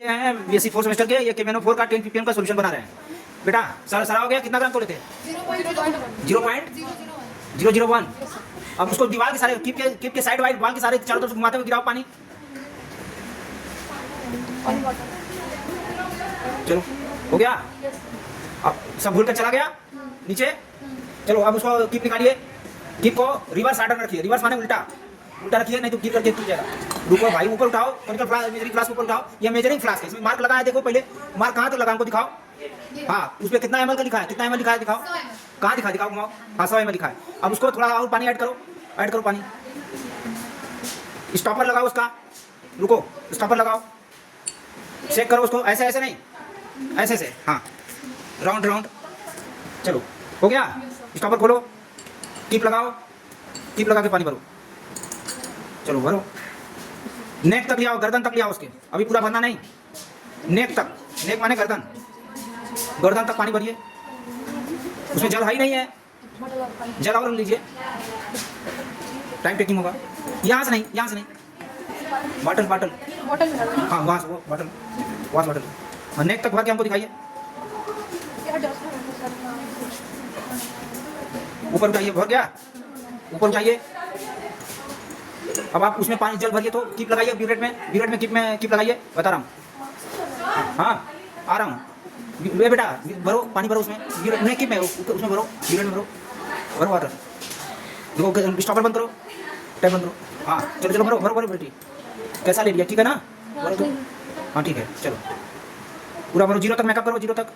हैं BSc 4 semester के, ये केमेनो 4 का 10 ppm का सॉल्यूशन बना रहे हैं। बेटा सारा हो गया, कितना ग्राम तोड़े थे? 0.001। अब उसको दीवार के सारे कीप के साइड वाइड, वाल के सारे चारों तरफ घुमाते हुए गिराओ पानी। चलो हो गया, अब सब घुल कर चला गया नीचे। चलो अब उसको कीप निकालिए, कीप को रिवर्स आर्डर रखिए, रिवर्स माने उल्टा रखिए, नहीं तो गिर करके टूट जाएगा। रुको भाई, ऊपर उठाओ, मेजरिंग फ्लास्क ऊपर उठाओ। ये मेजरिंग फ्लास्क है, इसमें मार्क लगा है, देखो पहले मार्क कहाँ तक लगा हमको दिखाओ। हाँ, उस पर कितना ml का लिखा है, कितना ml लिखा है दिखाओ, कहाँ दिखाओ घुमाओ। हाँ 100 ml लिखा है। अब उसको थोड़ा और पानी ऐड करो पानी। स्टॉपर लगाओ उसका, रुको स्टॉपर लगाओ, चेक करो उसको, ऐसे नहीं, ऐसे हाँ, राउंड। चलो हो गया, स्टॉपर खोलो, कीप लगाओ, कीप लगा के पानी भरो। चलो भरो, नेक तक ले आओ, गर्दन तक ले आओ उसके, अभी पूरा भरना नहीं, नेक तक, नेक माने गर्दन तक पानी भरिए। उसमें जल ही नहीं है, जल और लीजिए, टाइम टेकिंग होगा। यहाँ से नहीं, बॉटल हाँ वहाँ से, वो बॉटल हाँ, नेक तक भर के हमको दिखाइए। ऊपर उठाइए, भर गया, ऊपर उठाइए। अब आप उसमें पानी जल भरिए, तो कीप लगाइए, ब्यूरेट में कीप लगाइए, बता रहा हूँ। हाँ आ रहा हूँ, बेटा भरो पानी, भरो उसमें, नहीं कीप में, उसमें भरो, ब्यूरेट में भरो वाटर। देखो स्टॉपर बंद करो, टैप बंद करो। हाँ चलो भरो बेटी, कैसा ले लिया, ठीक है ना? भरो तो, हाँ ठीक है, चलो पूरा भरो, 0 तक मेकअप करो, 0 तक।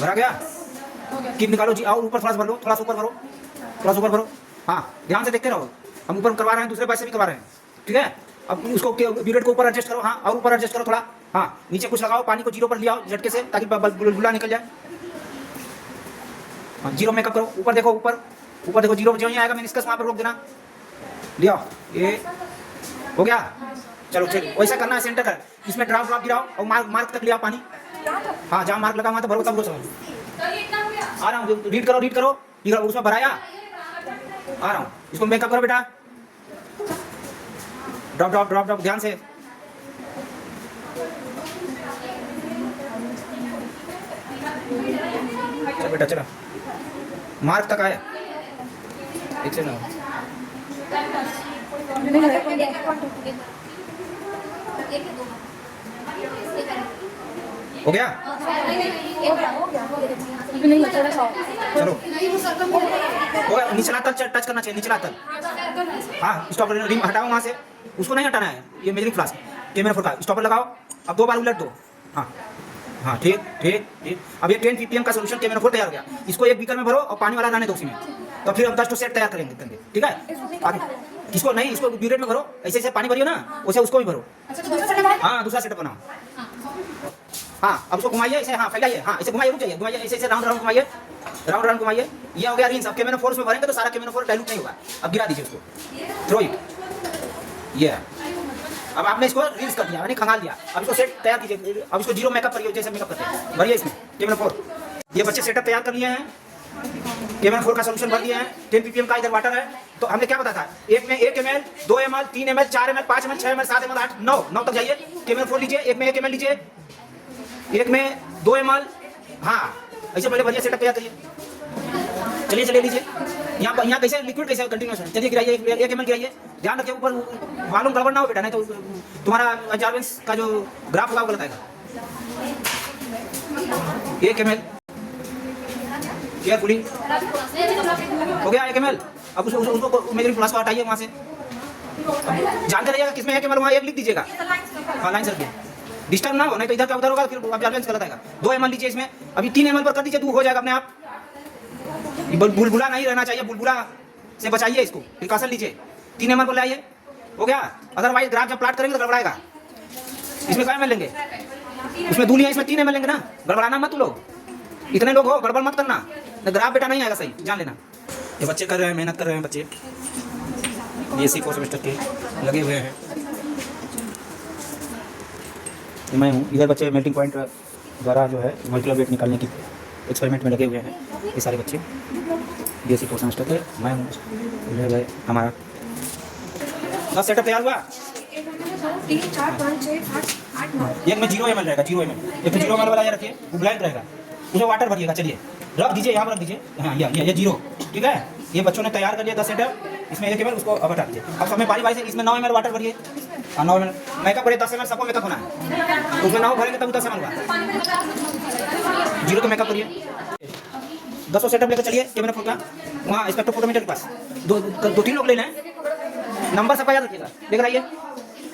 भरा गया, कीप निकालो जी, आओ ऊपर थोड़ा सा भर लो, थोड़ा सा ऊपर भरो। हाँ ध्यान से देखते रहो, हम ऊपर करवा रहे हैं, दूसरे पास से भी करवा रहे हैं, ठीक है? अब उसको ब्यूरेट को ऊपर एडजस्ट करो, हाँ और ऊपर एडजस्ट करो थोड़ा, हाँ नीचे कुछ लगाओ, पानी को 0 पर ले आओ झटके से, ताकि बुलबुला निकल जाए। हाँ 0 मेकअप करो, ऊपर देखो, ऊपर देखो, 0 जो ही आएगा मेनिस्कस वहाँ पर रोक देना, ले आओ, ये हो गया। चलो वैसा करना है, सेंटर कर, इसमें ड्रॉप गिराओ और मार्क तक ले आओ पानी। हाँ जहाँ मार्क लगा वहाँ तो भरो, तब समझ आ रहा हूँ, रीड करो, उसमें भराया, आ रहा हूँ, इसको मेकअप करो बेटा, ड्रॉप ध्यान से। चल बेटा चला, मार्क तक आए, एक से ना हो गया। चलो हो गया, निचला तल टच करना चाहिए, निचला तल। हाँ स्टॉपर रिंग हटाओ वहाँ से, उसको नहीं हटाना है, ये मेजरिंग फ्लास्क कैमरा फोर का, स्टॉपर लगाओ, अब 2 बार उलट दो। हाँ ठीक। अब ये 10 ppm का सॉल्यूशन कैमरा फोर तैयार हो गया, इसको एक बीकर में भरो और पानी वाला रहने दो उसी में, तो फिर हम 10 सेट तैयार करेंगे, ठीक है? आगे इसको नहीं, इसको ब्यूरेट में भरो, ऐसे पानी भरियो ना, वैसे उसको भी भरो। हाँ दूसरा सेटअप बनाओ। हाँ अब उसको घुमाइए, ऐसे हाँ फैलाइए, हाँ ऐसे घुमाइए, रुक जाइए, घुमाइए ऐसे राउंड घुमाइए, राउंड घुमाइए। ये हो गया रिंस। अब कैमरा फोर्स में भरेंगे तो सारा कैमरा फोर्स डाइल्यूट नहीं होगा। अब गिरा दीजिए उसको, थ्रो इट, ये अब आपने इसको रिंस कर दिया, यानी खंगाल दिया। अब इसको सेट तैयार कीजिए, अब इसको 0 मेकअप करिए, जैसे मेकअप करते हैं, भरिए इसमें कैमरा फोर। ये बच्चे सेटअप तैयार कर लिए हैं, कैमरा फोर का सॉल्यूशन भर दिया है, 10 ppm का इधर वाटर है। तो हमने क्या बताया था, एक में 1 ml, 2 ml, 3 ml, 4 ml, 5 ml, 6 ml, 7 ml, 8, 9 तक जाइए। कैमरा फोर लीजिए, एक में 1 ml लीजिए, एक में 2 ml, हाँ ऐसे पहले भरिए, सेटअप तैयार करिए। चलिए लीजिए, यहाँ कैसे लिक्विड कैसे कंटिन्यूस है, चलिए गिराइए, 1 ml गिराइए। ध्यान रखिए ऊपर मालूम गड़बड़ ना हो बेटा, नहीं तो तुम्हारा एब्जॉर्बेंस का जो ग्राफ होगा वो गलत आएगा। 1 ml केयरफुली हो गया, 1 ml। अब उसको मेजरिंग फ्लास्क को हटाइए वहाँ से, जानते रहिएगा किसमें 1 ml, वहाँ 1 लिख दीजिएगा, हाँ लाइन सर डिस्टर्ब ना हो, नहीं तो इधर का उधर होगा, फिर एब्जॉर्बेंस गलत आएगा। 2 ml लीजिए इसमें, अभी 3 ml पर कर दीजिए, 2 हो जाएगा अपने आप। बुलबुला नहीं रहना चाहिए, बुलबुला से बचाइए इसको, प्रिकॉशन लीजिए। 3 ml पर लाइए, हो गया। अदरवाइज ग्राफ जब प्लाट करेंगे तो गड़बड़ाएगा। इसमें क्या ml लेंगे, उसमें 2 लिया, इसमें 3 ml लेंगे ना, गड़बड़ाना मत। लोग इतने लोग हो, गड़बड़ मत करना, ग्राफ बेटा नहीं आएगा सही, जान लेना। ये बच्चे कर रहे हैं, मेहनत कर रहे हैं बच्चे, बीएससी 4 सेमेस्टर के लगे हुए हैं। मैं हूँ, इधर बच्चे मेल्टिंग पॉइंट द्वारा जो है मॉलिक्यूलर वेट निकालने की एक्सपेरिमेंट में लगे हुए हैं, ये सारे बच्चे। बेसिक पोर्शन स्टक है। मैं ले गए हमारा 10 सेटअप तैयार हुआ। 3 4 5 6 8 8 9 एक में 0 ml रहेगा, 0 ml, एक में 0 ml वाला ये रखिए, वो ब्लैंक रहेगा, उसमें वाटर भरिएगा। चलिए रख दीजिए, यहाँ पर रख दीजिए। हाँ ये 0, ठीक है। ये बच्चों ने तैयार कर लिया 10 सेटअप, इसमें 1 ml, उसको अब हटा दीजिए। अब समय बारी से इसमें 9 ml वाटर भरिए। हाँ 9 ml मेकअप भरिए, 10 ml सबको मेकअप होना है, तो उसमें 9 भरेंगे तब 10 ml हुआ। 0 तो मेकअप करिए। 10 सेटअप लेकर चलिए कैमरा फुल का, वहाँ स्पेक्ट्रोफोटोमीटर के पास 2-3 लोग लेना है। नंबर सबका याद रखिएगा, लेकर आइए,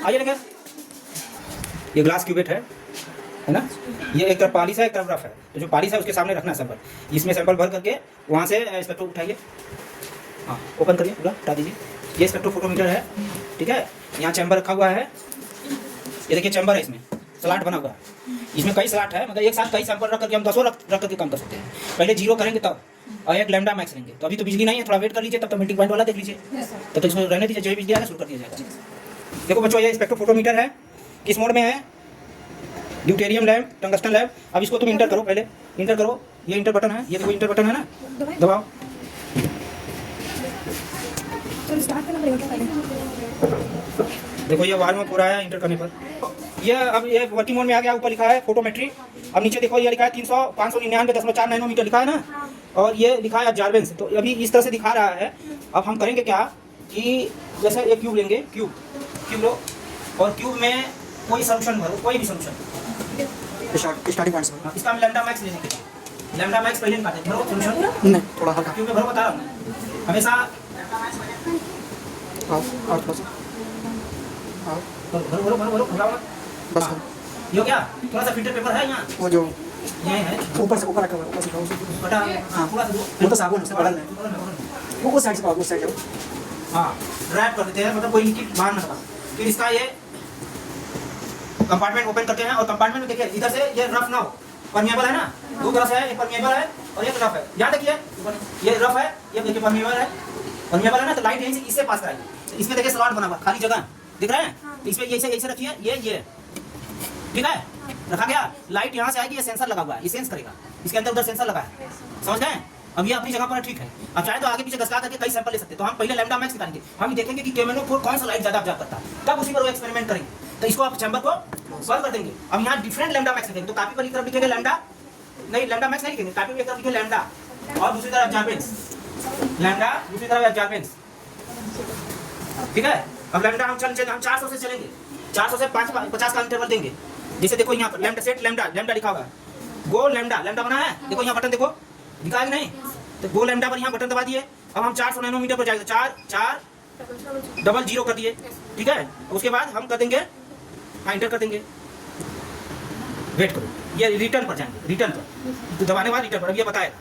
आइए लेकर। ये ग्लास क्यूबेट है ना, ये एक तरफ पॉलिश है, एक तरफ रफ है। तो जो पॉलिश है उसके सामने रखना है सैंपल, इसमें सैंपल भर करके वहाँ से स्पेक्ट्रो उठाइए। हाँ ओपन करिए, पूरा हटा दीजिए। ये स्पेक्ट्रोफोटोमीटर है, ठीक है। यहाँ चैम्बर रखा हुआ है, ये देखिए चैम्बर है, इसमें स्लॉट बना हुआ है, इसमें कई स्लॉट है, मतलब एक साथ कई सैंपल रख करके हम 10 रख करके काम कर सकते हैं। पहले 0 करेंगे तब, और एक लैम्डा मैक्स लेंगे। तो अभी तो बिजली नहीं है, थोड़ा वेट कर लीजिए, तब तक मेल्टिंग पॉइंट वाला देख लीजिए, तब तक इसमें रहने दीजिए, जो बिजली आएगा शुरू कर दिया जाएगा। देखो बच्चों, ये स्पेक्ट्रोफोटोमीटर है, किस मोड में है, ड्यूटेरियम लैम्प, टंगस्टन लैम्प। अब इसको तुम इंटर करो, पहले इंटर करो, ये इंटर बटन है, ये देखो इंटर बटन है ना, दबाओ। तो स्टार्ट करना पड़ेगा क्या पहले? देखो ये वार में पूरा है इंटर करने पर। ये अब ये वर्किंग मोड में आ गया, ऊपर लिखा है फोटोमेट्री। अब नीचे देखो ये लिखा है 599.4 नैनोमीटर लिखा है ना, और ये लिखा है अब्जॉर्बेंस। तो अभी इस तरह से दिखा रहा है। अब हम करेंगे क्या कि जैसे एक क्यूब लेंगे, क्यूब लो, और क्यूब में कोई सोल्यूशन भरो, कोई भी सोल्यूशन स्टार्टिंग पॉइंट से इसका हम लैम्डा मैक्स लेने के लिए, लैम्डा मैक्स पहले निकालते हैं। भरो सोल्यूशन, नहीं थोड़ा हल्का क्यूब में भरो, बता रहा हूँ हमेशा। और थोड़ा सा भरो भरो भरो भरो भरो, बस हाँ। ये हो गया, थोड़ा सा फिल्टर पेपर है यहाँ, वो जो ये है ऊपर से ऊपर रखा हुआ है, ऊपर से खाओ बटा। हाँ पूरा से वो तो साबुन से बदल वो उस साइड से पाओ, उस साइड जाओ। हाँ रैप कर देते हैं, मतलब कोई लिक्विड बाहर ना निकला। फिर इसका ये कंपार्टमेंट ओपन करते हैं, और कंपार्टमेंट में देखिए इधर से ये रफ ना हो, परमेबल है ना, 2 तरह से है, एक परमेबल है और एक रफ है। याद रखिए, ये रफ है, ये देखिए परमेबल है, परमेबल है ना, तो लाइट यहीं से इससे पास कराइए। इसमें देखिए स्लॉट बना हुआ, खाली जगह दिख रहा है, तो इसमें ये ऐसे रखिए, ये ठीक है, रखा गया। लाइट यहाँ से आएगी, ये सेंसर लगा हुआ है, ये सेंस करेगा, इसके अंदर उधर सेंसर लगा है, समझ गए। अब ये अपनी जगह पर ठीक है। अब चाहे तो आगे पीछे घसका करके कई सैंपल ले सकते हैं। तो हम पहले लैम्डा मैक्स निकालेंगे, हम देखेंगे कि कैमरा कौन सा लाइट ज्यादा ऑब्जर्व करता है, तब उसी पर वो एक्सपेरिमेंट करेंगे। तो इसको आप चैम्बर को बंद कर देंगे। अब यहाँ डिफरेंट लैम्डा मैक्स लिखेंगे, तो कॉपी पर एक तरफ लिखेंगे लैम्डा, नहीं लैम्डा मैक्स नहीं लिखेंगे, कॉपी पर एक तरफ लिखेंगे लैम्डा, और दूसरी तरफ अब्जॉर्बेंस, लैम्डा दूसरी तरफ अब्जॉर्बेंस, ठीक है। अब लैम्डा हम 400 से चलेंगे, 400 से 50 का इंटरवल देंगे। जैसे देखो यहाँ पर लैम्डा सेट लैम्डा लिखा हुआ है, गो लैम्डा बना है, देखो यहाँ बटन देखो दिखा है कि नहीं, तो गो लैम्डा पर यहाँ बटन दबा दिए। अब हम 400 नैनोमीटर पर जाएंगे, 400 कर दिए, ठीक है। उसके बाद हम कर देंगे, हाँ इंटर कर देंगे, वेट करो, ये रिटर्न पर जाएंगे, रिटर्न पर तो दबाने के बाद रिटर्न पर, अब ये बताएगा।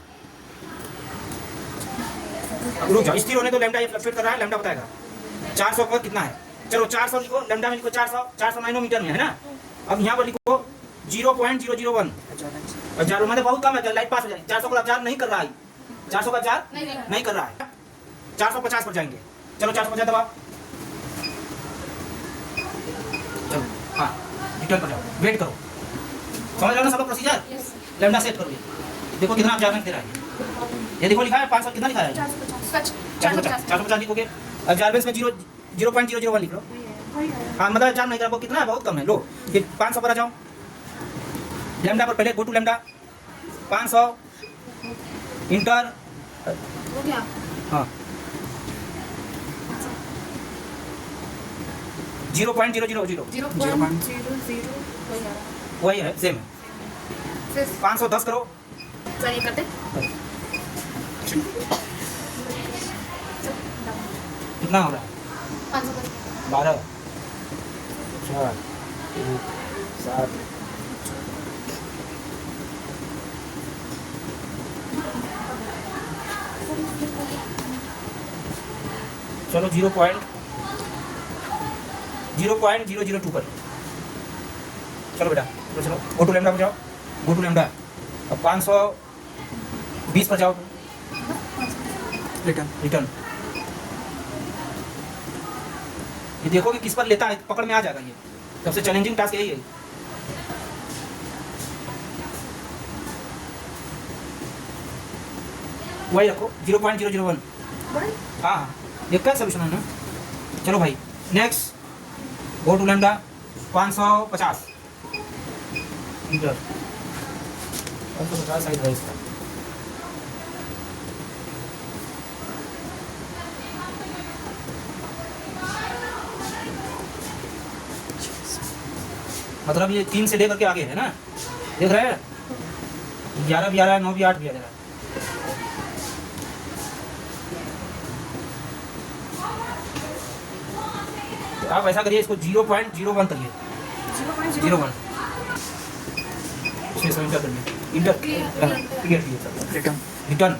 अब रुक जाओ, स्थिर होने दो, लैम्डा ये फ्लक्चुएट कर रहा है, लैम्डा बताएगा 400 पर कितना है। चलो 400 लिखो, लैम्डा में लिखो 400 नैनोमीटर में है ना। अब यहाँ पर लिखो 0.001 अब्जॉर्ब, मतलब बहुत कम है, लाइट पास हो जाएगी। 400 को अब्जॉर्ब नहीं कर रहा है, 400 का अब्जॉर्ब नहीं कर रहा है। 450 पर जाएंगे, चलो 450 दबाओ, चलो हाँ रिटर्न पर जाओ, वेट करो, समझ लो ना सब प्रोसीजर। लैम्डा सेट करो, देखो कितना अब्जॉर्बेंस दे रहा है, ये देखो लिखा है 500 कितना लिखा है, 450 लिखोगे। अब्जॉर्बेंस में 0.001 लिख लो, हाँ मतलब अब्जॉर्ब नहीं कर रहा, कितना है बहुत कम है। लो फिर 500 पर आ जाओ, लैम्डा पर पहले गो टू लैम्डा 500 इंटर हो गया। हाँ 0.000 वही है, सेम है। 510 करो, चलिए करते कितना हो रहा है, 12 4 7 चलो 0.002 पर चलो बेटा, चलो गो टू लैम्डा पर जाओ, गो टू लैम्डा। अब 520 पर जाओ, रिटर्न। ये देखो कि किस पर लेता है, पकड़ में आ जाएगा। ये सबसे चैलेंजिंग टास्क यही है। वही रखो 0.001। हाँ एक का सोल्यूशन है ना। चलो भाई next go to lambda 550 metre 550 size है इसका। मतलब ये 3 से डे करके आगे है ना, देख रहे हैं 11 भी आ रहा है, 9 भी 8 भी आ रहा है। तो आप ऐसा करिए इसको 0.01 करिए 0.01 इंटर करिए इंटर क्लियर रिटर्न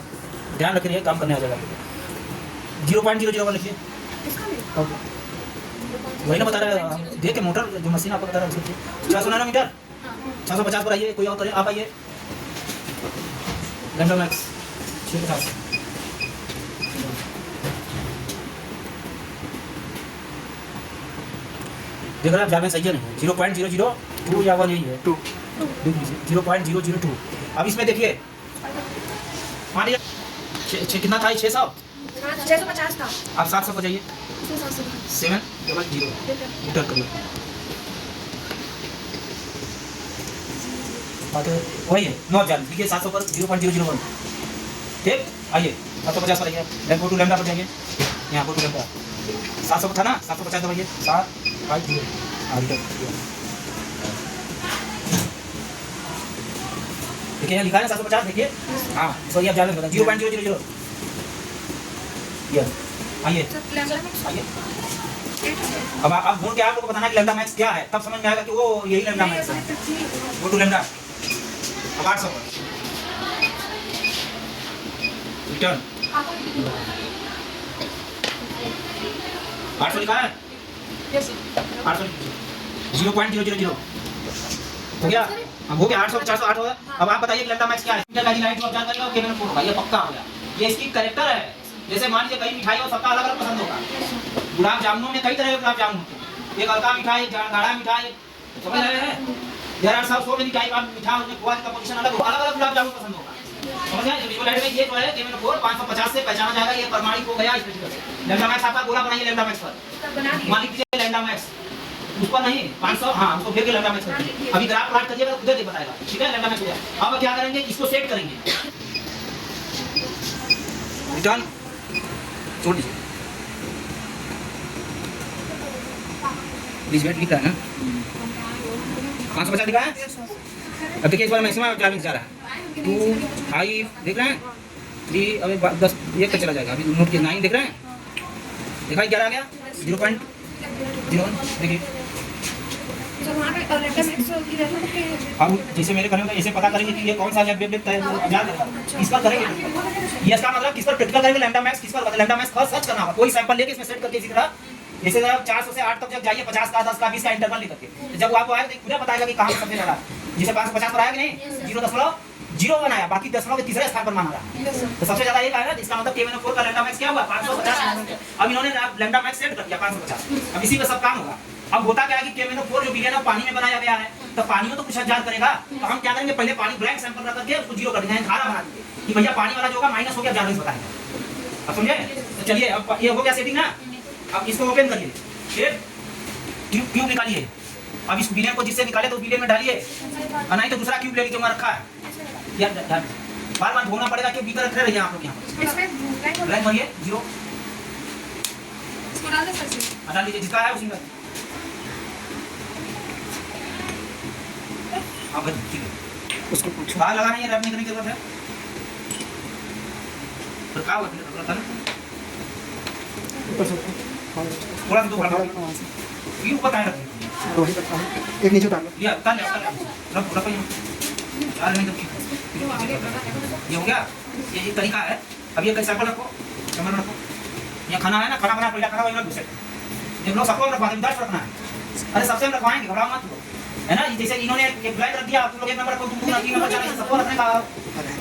ध्यान रखिए काम करने आ जाएगा। 0.001 लिखिए वही ना बता रहा है देख के मोटर जो मशीन आपको बता रहा है उसको 600 नैनोमीटर 650 पर आइए। कोई और करिए आप आइए लैम्डा मैक्स 650 देख रहे हैं आप जान में सही है नहीं 0.002 या 1 यही है 2 0.002। अब इसमें देखिए मान लीजिए कितना था 600 650 था। आप 700 पर जाइए 700 इंटर करिए वही है 9 जान देखिए 700 पर 0.001 ठीक। आइए 750 पर आइए गो टू लैम्डा पर जाइए यहाँ गो टू लैम्डा 700 पर था ना 750 दबाइए 750 देखिए यहाँ लिखा है 750 देखिए हाँ सही आप जान लेंगे 0.000 ये आइए आइए। अब आप ढूंढ के आप लोग बताना कि लैम्डा मैक्स क्या है तब समझ में आएगा कि वो यही लैम्डा मैक्स है। गो टू लैम्डा अब 800 पर रिटर्न 800 लिखा है 800 0.000 हो गया। अब हो गया 800 400 8 हो गया। अब आप बताइए लैम्डा मैक्स क्या है। लाइट जो आप जान करेंगे केवल फोर होगा ये पक्का हो गया। ये इसकी कैरेक्टर है जैसे मान लीजिए कई मिठाई हो सबका अलग अलग पसंद होगा। गुलाब जामुनों में कई तरह के गुलाब जामुन होते हैं एक हल्का मिठाई गाढ़ा मिठाई समझ रहे हैं। There are so many type of मिठाई उसमें खोआ का पोजीशन अलग अलग गुलाब जामुन पसंद होगा समझ गए। विजुअल लाइट में ये जो है केवल फोर 550 से पहचाना जाएगा ये प्रमाणिक हो गया। लैम्डा मैक्स आपका गोला बनाइए लैम्डा मैक्स पर मान लीजिए लैम्डा मैक्स उस पर नहीं 500 हाँ उसको फिर के लैम्डा मैक्स करिए। अभी ग्राफ प्लॉट करिएगा उधर दे बताएगा ठीक है लैम्डा मैक्स हो गया। अब क्या करेंगे इसको सेट करेंगे रिटर्न छोड़ दीजिए प्लीज वेट लिखा है ना 550 लिखा है। अब देखिए इस बार मैक्सिमम ट्रैवलिंग जा रहा है 2 5 देख रहे हैं 3 अब 10 1 पे चला जाएगा। अभी नोट किया 9 देख रहे हैं दिखाई क्या आ गया 0.01 देखिए। अब जैसे मेरे करने ऐसे पता करेंगे कि ये कौन सा वेवलेंथ है जान लेगा इस पर करेंगे। ये इसका मतलब किस पर प्रैक्टिकल करेंगे लैम्डा मैक्स किस पर लैम्डा मैक्स सर्च करना होगा। कोई सैंपल लेके इसमें सेट करके इसी तरह जैसे आप 400 से 8 तक जब जाइए 50 का 10 का 20 का इंटरवल लेकर के जब आपको आएगा तो खुद बताएगा कि कहाँ सबसे ज्यादा जैसे 550 पर आया कि नहीं 0.01 आया बाकी 10 के तीसरे स्थान पर माना रहा तो सबसे ज्यादा एक आएगा। इसका मतलब K104 का लैम्डा मैक्स क्या हुआ 550। अब इन्होंने लैम्डा मैक्स सेट कर दिया 550। अब इसी पे सब काम होगा। अब होता क्या है कि K104 जो विलयन पानी में बनाया गया है तो पानी में तो कुछ जांच करेगा तो हम क्या करेंगे पहले पानी ब्लैंक सैंपल रख करके उसको 0 कर देंगे धारा बना देंगे कि भैया पानी वाला जो होगा माइनस हो गया जानकारी बताएंगे। अब समझे तो चलिए अब ये हो गया सेटिंग ना। अब इसको ओपन करिए फिर क्यूब निकालिए। अब इस विलयन को जिससे निकाले तो उस विलयन में डालिए और नहीं तो दूसरा क्यूब ले लीजिए वहाँ रखा है यार बार बार धोना पड़ेगा क्यों बीकर रखे रहिए आप लोग यहाँ पर ब्लैंक भरिए 0 डाल लीजिए जिसका है उसी में हाँ भाई ठीक है उसको पूछो बाहर लगाना है रखने की जरूरत है तो क्या हुआ था ना थोड़ा सा तो बढ़ा ये ऊपर काहे रखिए एक नीचे उतार लो ये उतार ले रख रख यार नहीं तो ये हो गया ये एक तरीका है। अब ये कैसे सैंपल रखो कैमरा रखो ये खाना है ना खाना बना पहले खाना वही दूसरे जब लोग सबको रखवा देंगे 10 रखना है अरे सबसे हम रखवाएंगे घबराओ मत है ना। जैसे इन्होंने एक ब्लैंक रख दिया तुम लोग एक नंबर रखो तुम तीन नंबर जाना सबको रखने का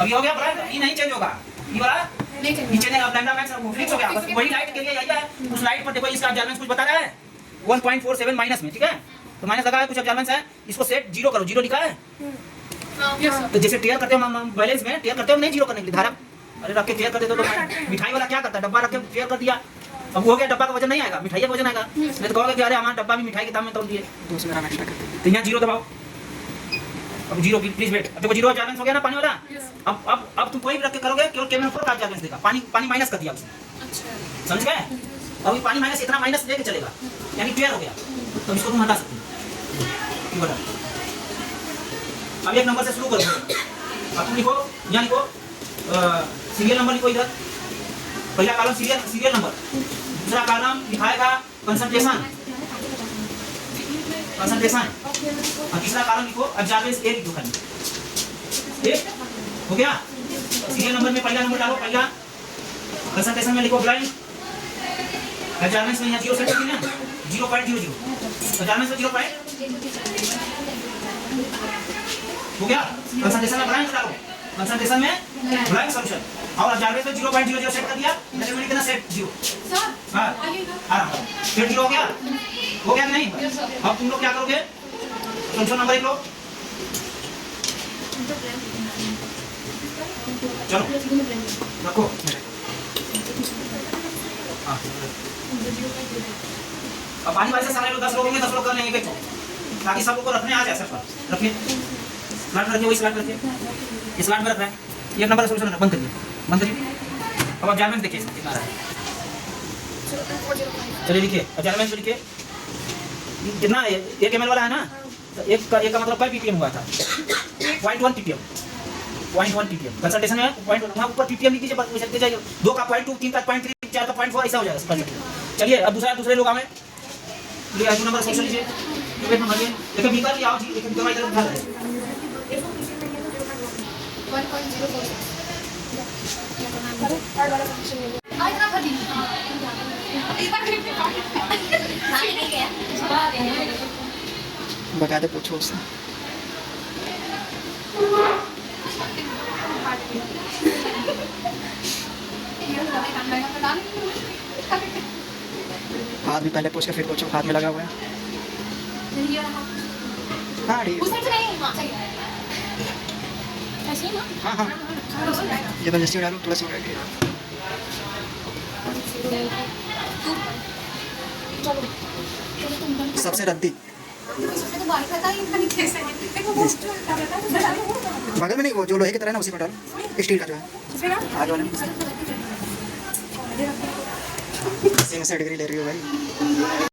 अभी हो गया ब्लैंक ये नहीं चेंज होगा ये वाला नीचे ने लैम्डा मैक्स फिक्स हो गया बस वही लाइट के लिए यही है। उस लाइट पर देखो इसका एडजस्टमेंट कुछ बता रहा है 1.47 माइनस में ठीक है तो माइनस लगा है कुछ एडजस्टमेंट है इसको सेट 0 करो 0 लिखा है तो जैसे टेयर करते हो बैलेंस में टेयर करते हो नहीं 0 करने के लिए धारा अरे रख के फेयर कर दे तो मिठाई वाला क्या करता है, डब्बा रख के फेयर कर दिया, अब वो हो गया, डब्बा का वजन नहीं आएगा, मिठाई का वजन आएगा। नहीं तो कहोगे कि अरे हमारा डब्बा भी मिठाई के दाम में तोड़ दिए। 200 ग्राम एक्स्ट्रा करते हैं। तो यहाँ जीरो दबाओ, अब जीरो प्लीज वेट। अब देखो जीरो बैलेंस हो गया ना पानी वाला। अब तुम कोई भी रख के करोगे केवल कैमरा फोर का बैलेंस देगा, पानी माइनस कर दिया उसने, समझ गए? अब ये पानी माइनस इतना माइनस लेके चलेगा, यानी क्लियर हो गया, तो इसको तुम हटा सकते हो। अब एक नंबर से शुरू करो, अब तुम लिखो, यहाँ लिखो सीरियल नंबर लिखो इधर, पहला कॉलम सीरियल नंबर, दूसरा कॉलम लिखाएगा कंसंट्रेशन, और तीसरा कॉलम लिखो ऑब्जर्वेंस ए लिखो खाली, ठीक हो गया? सीरियल नंबर में पहला नंबर डालो, पहला कंसंट्रेशन में लिखो ब्लाइंड, ऑब्जर्वेंस में यहाँ 0 सेट कर दिया, 0.00, ऑब्जर्वेंस में 0. हो गया? कंसंट्रेशन में ब्लाइंड डालो, कंसंट्रेशन में ब्लाइंड सॉल्यूशन, और ऑब्जर्वेंस में 0.00 सेट कर दिया, मेजरमेंट कितना सेट 0। हां आराम फिर 0 हो गया कि नहीं? अब तुम लोग क्या करोगे, सॉल्यूशन नंबर 1 लो, चलो रखो। हाँ अब पानी वाले से सारे लोग 10 लोग होंगे, 10 लोग कर लेंगे एक, ताकि सब लोग को रखने आ जाए। सब रखिए, स्लाइड में रखिए, वही स्लाइड रखिए, इस स्लाइड में रख रहे हैं। एक नंबर सॉल्यूशन बंद करिए, बंद करिए। अब ऑब्जर्वेंस देखिए कितना रहा है, चलिए लिखिए ऑब्जर्वेंस लिखिए कितना, 1 ml वाला है ना, तो एक का मतलब कई ppm हुआ था, 0.1 ppm, 0.1 ppm कंसंट्रेशन है 0.1, वहाँ ऊपर ppm लिख दीजिए, बस चलते जाइए, 2 का 0.2, 3 का 0.3, 4 का 0.4 ऐसा हो जाएगा। चलिए अब दूसरे लोग आए, ये 2 नंबर सेक्शन लीजिए, वेट नंबर लीजिए, देखिए बीकर भी आओ जी, लेकिन दवाई तरफ ध्यान रहे। 1.04 बता दे, पूछो उससे। हाथ भी पहले पूछ के फिर पूछो, हाथ में लगा हुआ है। हाँ ठीक है। हाँ हाँ जबरदस्ती डालो, थोड़ा सा हो गया। सबसे रद्दी बगल में नहीं, वो जो लोहे की तरह है ना, उसी में डालो, स्टील का जो है आगे वाले में। 80 डिग्री ले रही हो भाई।